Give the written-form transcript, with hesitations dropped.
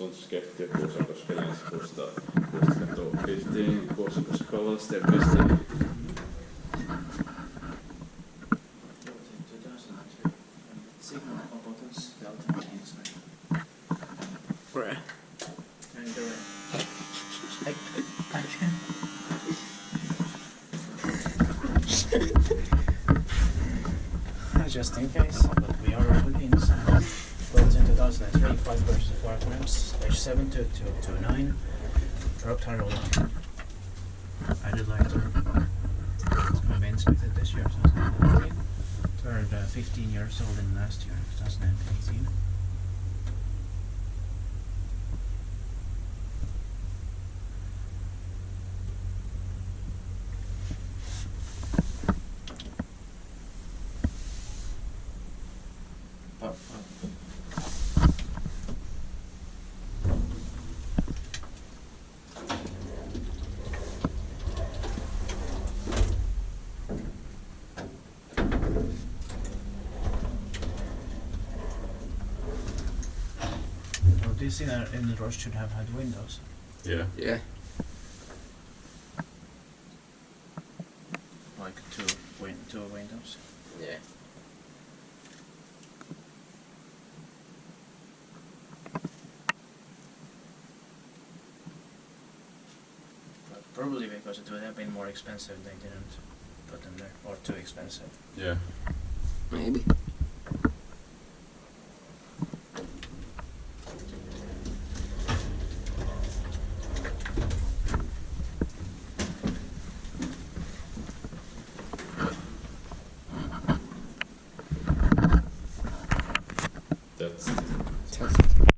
Sundsketti ja Kuusankoski Länsikusta Puistokatu 15, Kuusankoski Kouvola, step by step. Where? Just in case, but we are already inside. Built in 2003, 5 persons, 4 grams, age 7 to 9. Dropped her roll. I did like to be inspected this year, 2019. Turned 15 years old in last year, 2018. This innerdoors should have had windows. Yeah. Yeah. Like two windows. Yeah. But probably because it would have been more expensive, they didn't put them there, or too expensive. Yeah. Maybe. That's